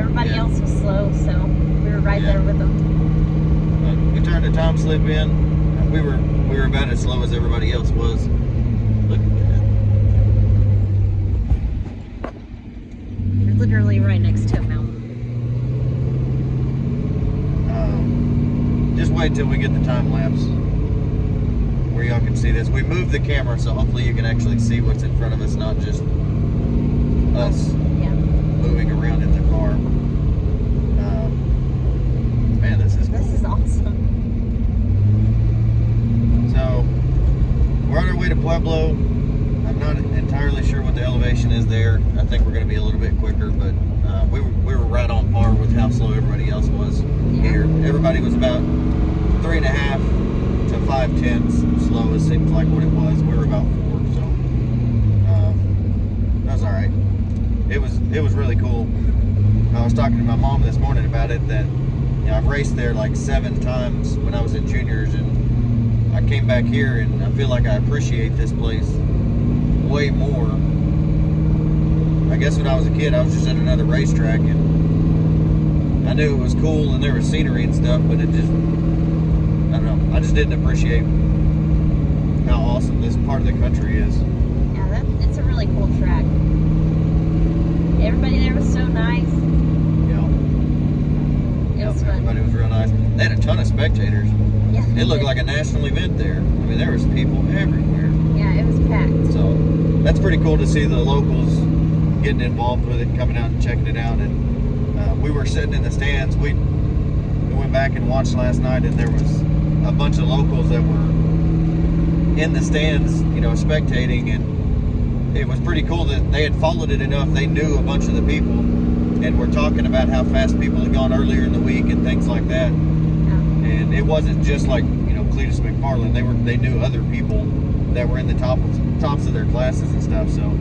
everybody else was slow, so we were right there with them. We turned the time slip in, and we were about as slow as everybody else was. Look at that. We're literally right next to a mountain. Just wait till we get the time lapse where y'all can see this. We moved the camera, so hopefully you can actually see what's in front of us, not just us moving around in the car. Man, this is cool. This is awesome. So, we're on our way to Pueblo. I'm not entirely sure what the elevation is there. I think we're going to be a little bit quicker, but we were right on par with how slow everybody else was here. Everybody was about 3.5 to 5/10 slow, it seems like what it was. We were about 4, so that was all right. It was really cool. I was talking to my mom this morning about it, that I've raced there like 7 times when I was in juniors, and I came back here and I feel like I appreciate this place way more. I guess when I was a kid, I was just at another racetrack, and I knew it was cool and there was scenery and stuff, but it just, I don't know, I just didn't appreciate how awesome this part of the country is. Yeah, it's a really cool track. Everybody there was so nice. It was fun. Everybody was real nice. They had a ton of spectators. Yeah. It looked like a national event there. I mean, there was people everywhere. Yeah, it was packed. So that's pretty cool to see the locals getting involved with it, coming out and checking it out. And we were sitting in the stands. We went back and watched last night, and there was a bunch of locals that were in the stands, spectating, and it was pretty cool that they had followed it enough. They knew a bunch of the people, and were talking about how fast people had gone earlier in the week and things like that. And it wasn't just like Cletus McFarland. They knew other people that were in the tops of their classes and stuff. So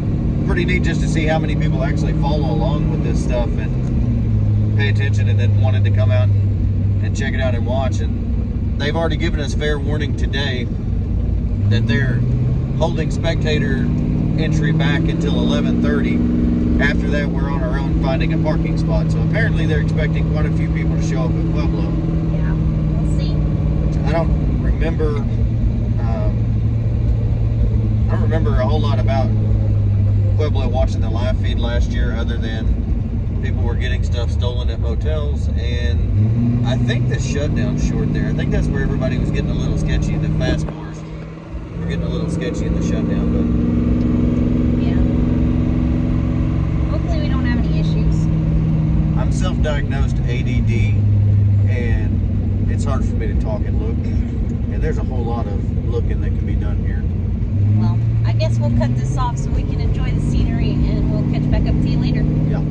pretty neat just to see how many people actually follow along with this stuff and pay attention, and then wanted to come out and check it out and watch. And they've already given us fair warning today that they're holding spectator entry back until 11:30. After that, we're on our own finding a parking spot. So apparently they're expecting quite a few people to show up at Pueblo. Yeah, we'll see. I don't remember a whole lot about Pueblo watching the live feed last year, other than people were getting stuff stolen at motels, and I think the shutdown short there. I think that's where everybody was getting a little sketchy. The fast cars were getting a little sketchy in the shutdown, but yeah. Hopefully we don't have any issues. I'm self-diagnosed ADD, and it's hard for me to talk and look, and there's a whole lot of looking that can be done here. Well, I guess we'll cut this off so we can enjoy the scenery, and we'll catch back up to you later. Yeah.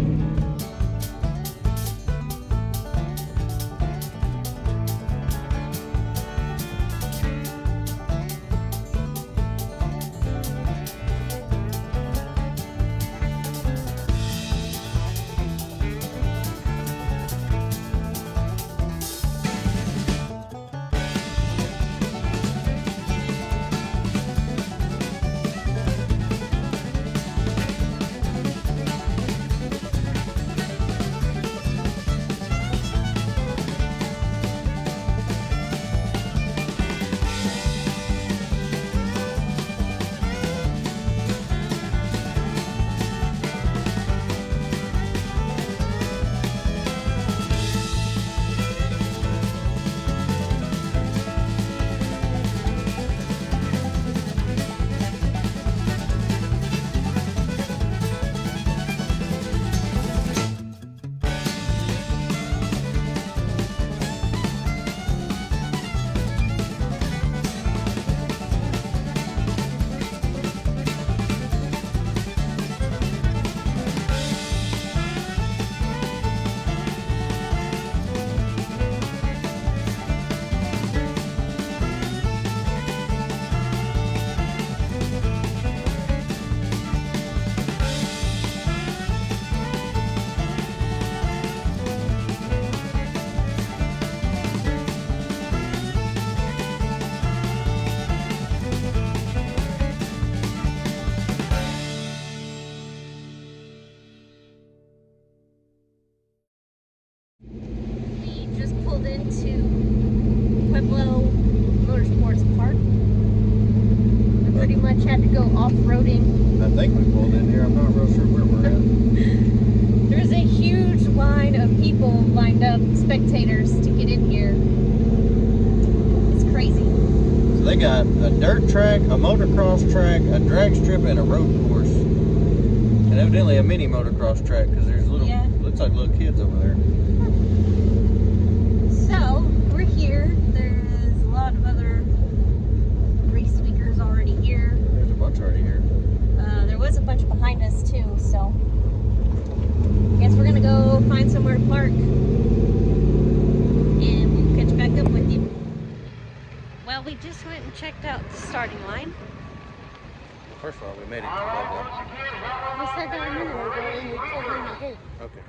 pulled into Pueblo Motorsports Park. We pretty much had to go off-roading. I think we pulled in here. I'm not real sure where we're at. There's a huge line of people lined up, spectators, to get in here. It's crazy. So they got a dirt track, a motocross track, a drag strip, and a road course. And evidently a mini motocross track because there's little, looks like little kids over there. So, we're here. There's a lot of other race weekers already here. There's a bunch already here. There was a bunch behind us too, so I guess we're gonna go find somewhere to park and we'll catch back up with you. Well, we just went and checked out the starting line. First of all, we made it to Pueblo. We said that a minute ago when we pulled in the gate. Okay.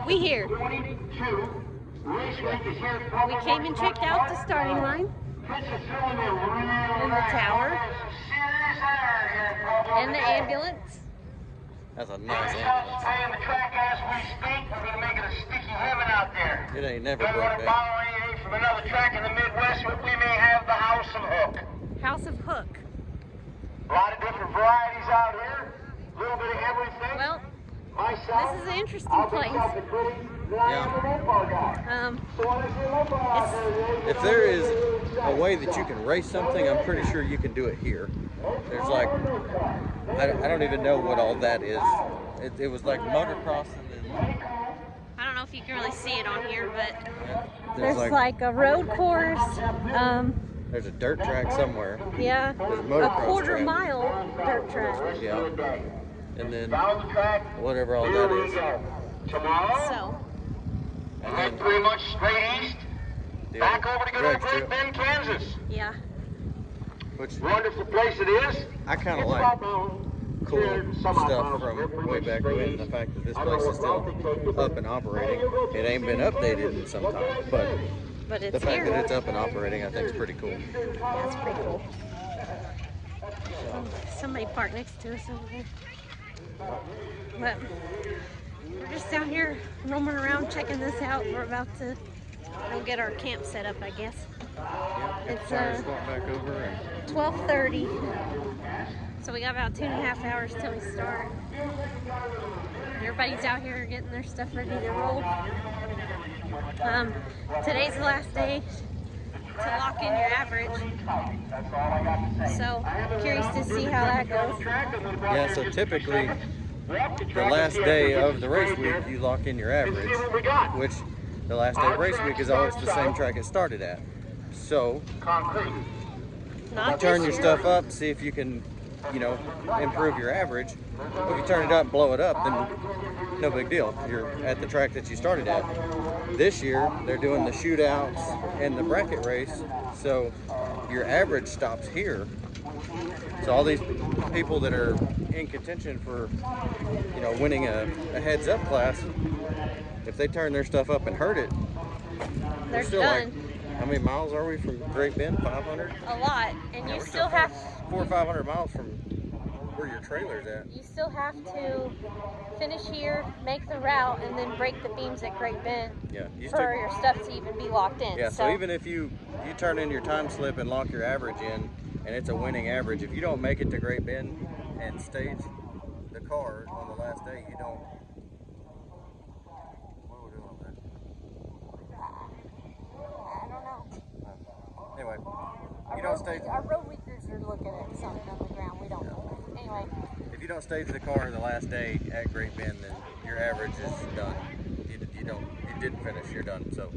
We here. We came and checked out the starting line and the tower and the ambulance. That's a nice ambulance. Playing the track as we speak. We're going to make it a sticky heaven out there. It ain't never Then we're broke going to down. borrow anything from another track in the Midwest, but we may have the House of Hook. House of Hook. A lot of different varieties out here. A little bit of everything. Well, Myself, this is an interesting I'll be place. self-including that I am a football guy. So when I see a football out there, If there is a way that you can race something, I'm pretty sure you can do it here. There's like, I don't even know what all that is. It was like motocross and then I don't know if you can really see it on here, but there's like a road course. there's a dirt track somewhere. Yeah, There's a a motocross quarter track. mile dirt track. Yeah. And then down the track, whatever all here that we is. go. Tomorrow, So, And head then pretty much straight east. the Back over to good old drag Great strip, Bend, Kansas. yeah. which Wonderful place it is. I kind of It's like. about Cool 200 some odd stuff miles from from way back when. The fact that this place is still up and operating. It ain't been updated in some time, but But the it's fact here. that it's up and operating, I think is pretty cool. That's pretty cool. Somebody parked next to us over there. But we're just out here roaming around checking this out. We're about to go get our camp set up, I guess. It's Tires going back over and 12:30. So we got about 2.5 hours till we start. Everybody's out here getting their stuff ready to roll. Today's the last day to lock in your average. So curious to see how that goes. yeah. So typically, the last day of the race week, you lock in your average, which the last day of race week is always the same track it started at. So concrete. Not turn this your year. stuff up, see if you can, improve your average. If you turn it up, blow it up, then no big deal. You're at the track that you started at. This year, they're doing the shootouts and the bracket race, so your average stops here. So all these people that are in contention for, winning a heads-up class, if they turn their stuff up and hurt it, They're still done. how many miles are we from Great Bend? 500? A lot, and you We're still have 400 or 500 miles from where your trailer's at. you still have to finish here, make the route, and then break the beams at Great Bend Yeah, for your stuff to even be locked in. Yeah, so even if you turn in your time slip and lock your average in, and it's a winning average, if you don't make it to Great Bend and stage the car on the last day, you don't. What are we doing over I don't know. there? Anyway, you don't stage. Our road weekers are looking at something on the ground. We don't know. Anyway, If you don't stage the car the last day at Great Bend, then your average is done. You didn't finish. You're done. So.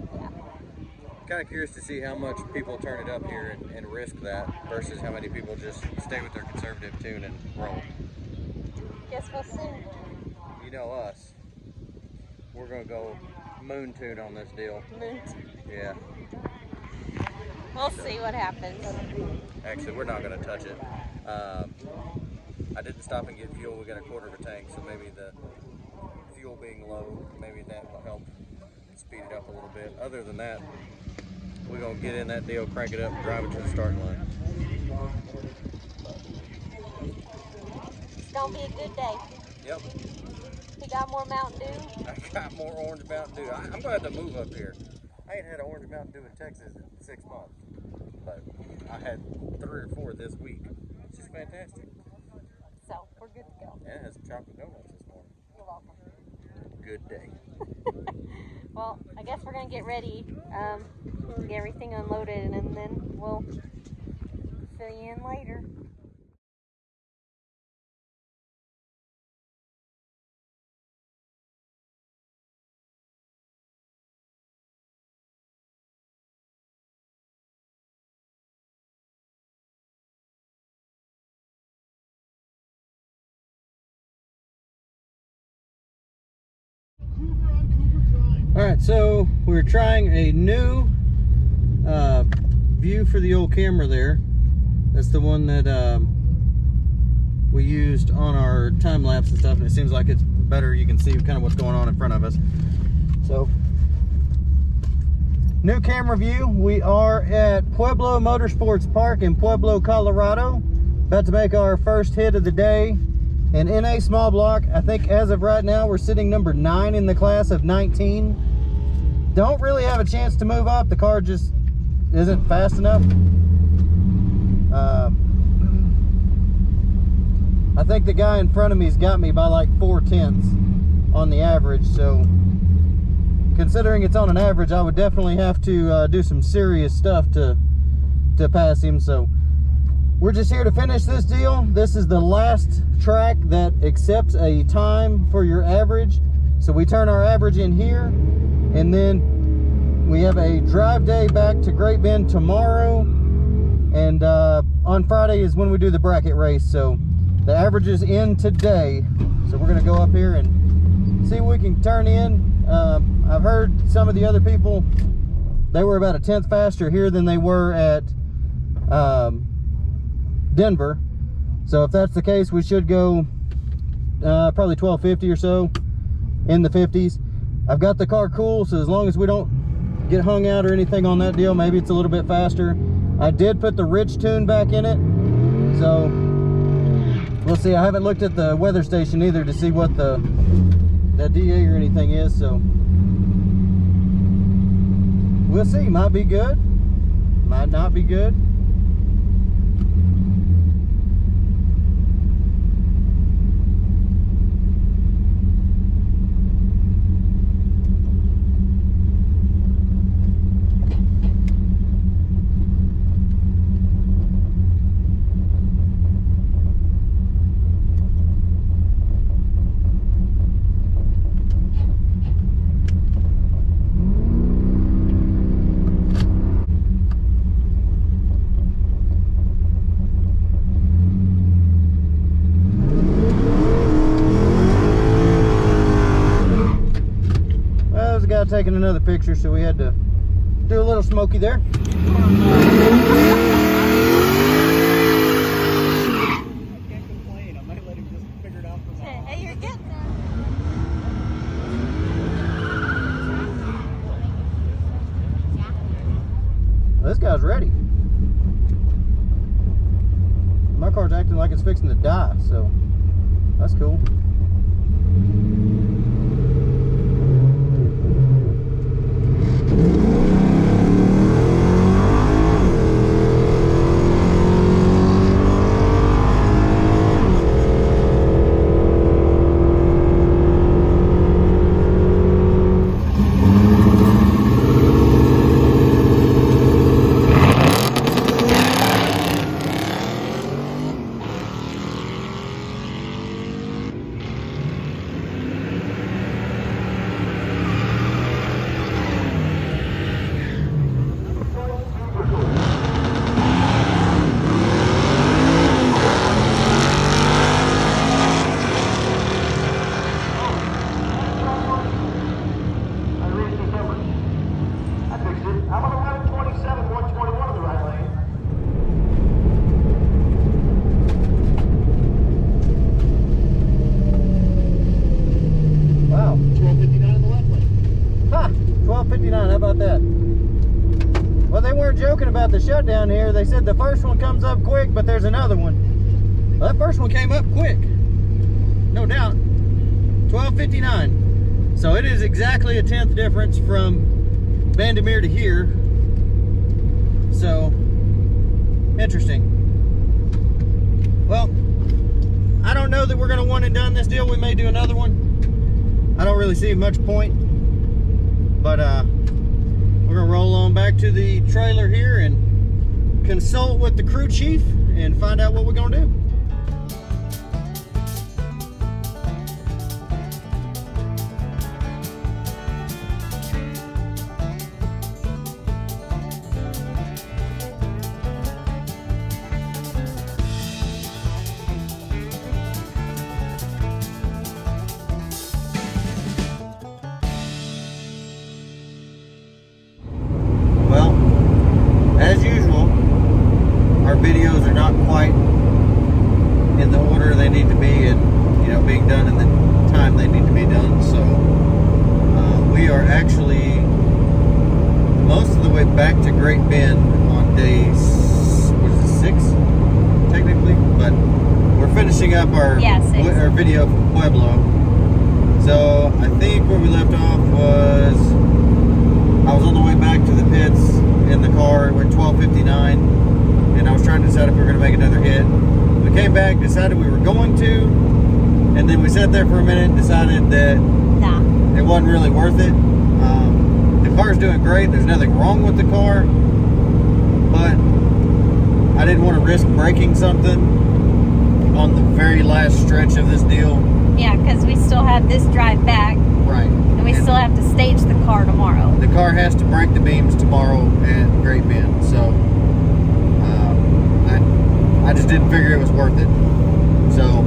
Kind of curious to see how much people turn it up here and risk that versus how many people just stay with their conservative tune and roll. guess we'll see. You know us. We're going to go moon tune on this deal. Yeah. We'll see what happens. Actually, we're not going to touch it. I didn't stop and get fuel. We got a quarter of a tank, so maybe the fuel being low, maybe that will help speed it up a little bit. Other than that, we're going to get in that deal, crank it up, and drive it to the starting line. It's going to be a good day. Yep. We got more Mountain Dew. I got more orange Mountain Dew. I'm going to have to move up here. I ain't had an Orange Mountain Dew in Texas in 6 months, but I had 3 or 4 this week. It's just fantastic. So we're good to go. And it has chocolate donuts this morning. You're welcome. Good day. Well, I guess we're gonna get ready, get everything unloaded, and then we'll fill you in later. Alright, so we're trying a new view for the old camera there. That's the one that we used on our time-lapse and stuff, and it seems like it's better. You can see kind of what's going on in front of us. So, new camera view. We are at Pueblo Motorsports Park in Pueblo, Colorado. About to make our first hit of the day. And in a small block, I think as of right now, we're sitting number 9 in the class of 19. Don't really have a chance to move up. The car just isn't fast enough. I think the guy in front of me's got me by like 4/10 on the average. So considering it's on an average, I would definitely have to do some serious stuff to pass him. So we're just here to finish this deal. This is the last track that accepts a time for your average. So we turn our average in here, and then we have a drive day back to Great Bend tomorrow. And on Friday is when we do the bracket race. So the average is in today. So we're gonna go up here and see what we can turn in. I've heard some of the other people, they were about 1/10 faster here than they were at Denver. So if that's the case, we should go probably 1250 or so, in the 50s. I've got the car cool, so as long as we don't get hung out or anything on that deal, maybe it's a little bit faster. I did put the Rich tune back in it, so we'll see. I haven't looked at the weather station either to see what the DA or anything is, so we'll see. Might be good, might not be good. Taking another picture, so we had to do a little smoky there. I can't complain. I might let him just figure it out for now. Hey, you're getting there. This guy's ready. My car's acting like it's fixing to die, so that's cool. About the shutdown here, they said the first one comes up quick, but there's another one. Well, that first one came up quick, no doubt. 12:59. So it is exactly 1/10 difference from Bandimere to here. So, interesting. Well, I don't know that we're going to one and done this deal. We may do another one. I don't really see much point. But we're going to roll on back to the trailer here and consult with the crew chief and find out what we're going to do. As usual, our videos are not quite in the order they need to be and, you know, being done in the time they need to be done. So we are actually most of the way back to Great Bend on day, what is it, 6 technically? But we're finishing up our video from Pueblo. So I think where we left off was I was on the way back to the pits in the car. It went 12:59, and I was trying to decide if we were going to make another hit. We came back, decided we were going to, and then we sat there for a minute and decided that it wasn't really worth it. The car's doing great. There's nothing wrong with the car, but I didn't want to risk breaking something on the very last stretch of this deal. Yeah, because we still have this drive back. Right. And we still have to stage the car tomorrow. The car has to break the beams tomorrow at Great Bend, so I just didn't figure it was worth it. So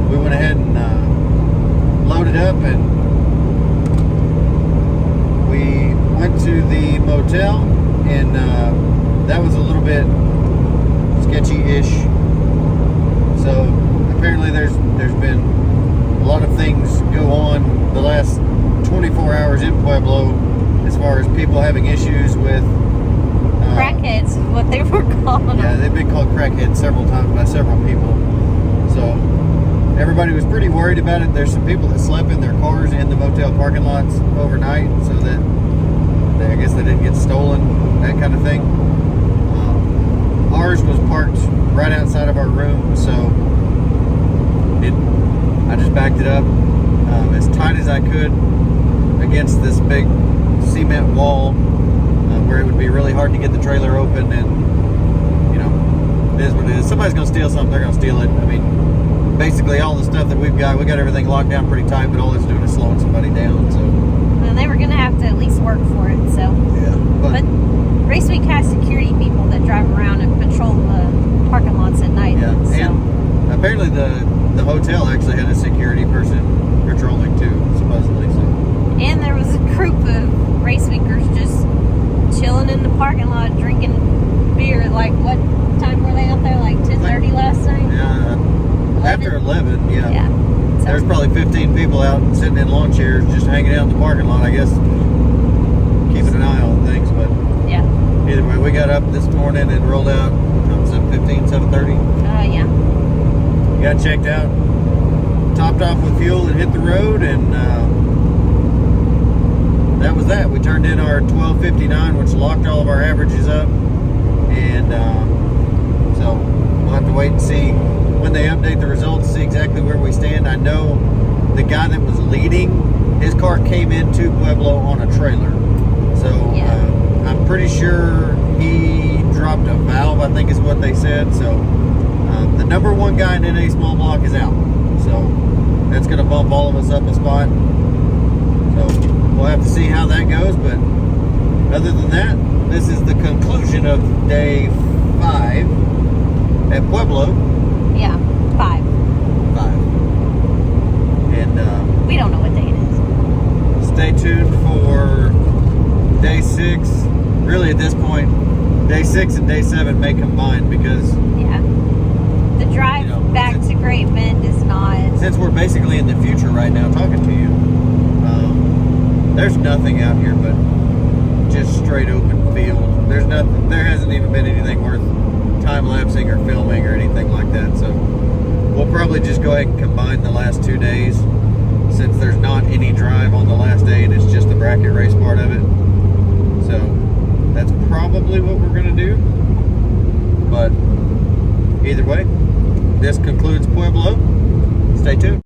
we went ahead and loaded up, and we went to the motel, and that was a little bit sketchy-ish. So apparently there's been a lot of things go on the last 24 hours in Pueblo as far as people having issues with crackheads, what they were calling them. Yeah, they've been called crackheads several times by several people. So everybody was pretty worried about it. There's some people that slept in their cars in the motel parking lots overnight so that I guess they didn't get stolen, that kind of thing. Ours was parked right outside of our room, so I just backed it up as tight as I could against this big cement wall where it would be really hard to get the trailer open, and you know, it is what it is. Somebody's going to steal something, they're going to steal it. I mean, basically all the stuff that we got everything locked down pretty tight, but all it's doing is slowing somebody down. So well, they were going to have to at least work for it. So yeah, but Race Week has security people that drive around and patrol the parking lots at night. Yeah, so. And apparently the hotel actually had a security person patrolling too, supposedly. So. And there was a group of race weekers just chilling in the parking lot drinking beer. Like, what time were they out there? Like 10:30 last night? Yeah, 11? After 11, yeah. Yeah. So, there's probably 15 people out sitting in lawn chairs just hanging out in the parking lot, I guess, keeping an eye on things. But yeah. Either way, we got up this morning and rolled out 7:15, 7:30. Yeah. Got checked out, topped off with fuel, and hit the road, and that was that. We turned in our 12:59, which locked all of our averages up, and so we'll have to wait and see when they update the results, see exactly where we stand. I know the guy that was leading, his car came into Pueblo on a trailer, so I'm pretty sure he dropped a valve, I think is what they said. So the number one guy in NA small block is out, so that's going to bump all of us up a spot. So we'll have to see how that goes, but other than that, this is the conclusion of day 5 at Pueblo. Yeah, 5. And we don't know what day it is. Stay tuned for day 6. Really, at this point, day 6 and day 7 may combine, because the drive back to Great Bend is not. Since we're basically in the future right now talking to you, there's nothing out here but just straight open field. There's nothing. There hasn't even been anything worth time lapsing or filming or anything like that. So we'll probably just go ahead and combine the last 2 days, since there's not any drive on the last day and it's just the bracket race part of it. probably what we're gonna do. But either way, this concludes Pueblo. Stay tuned.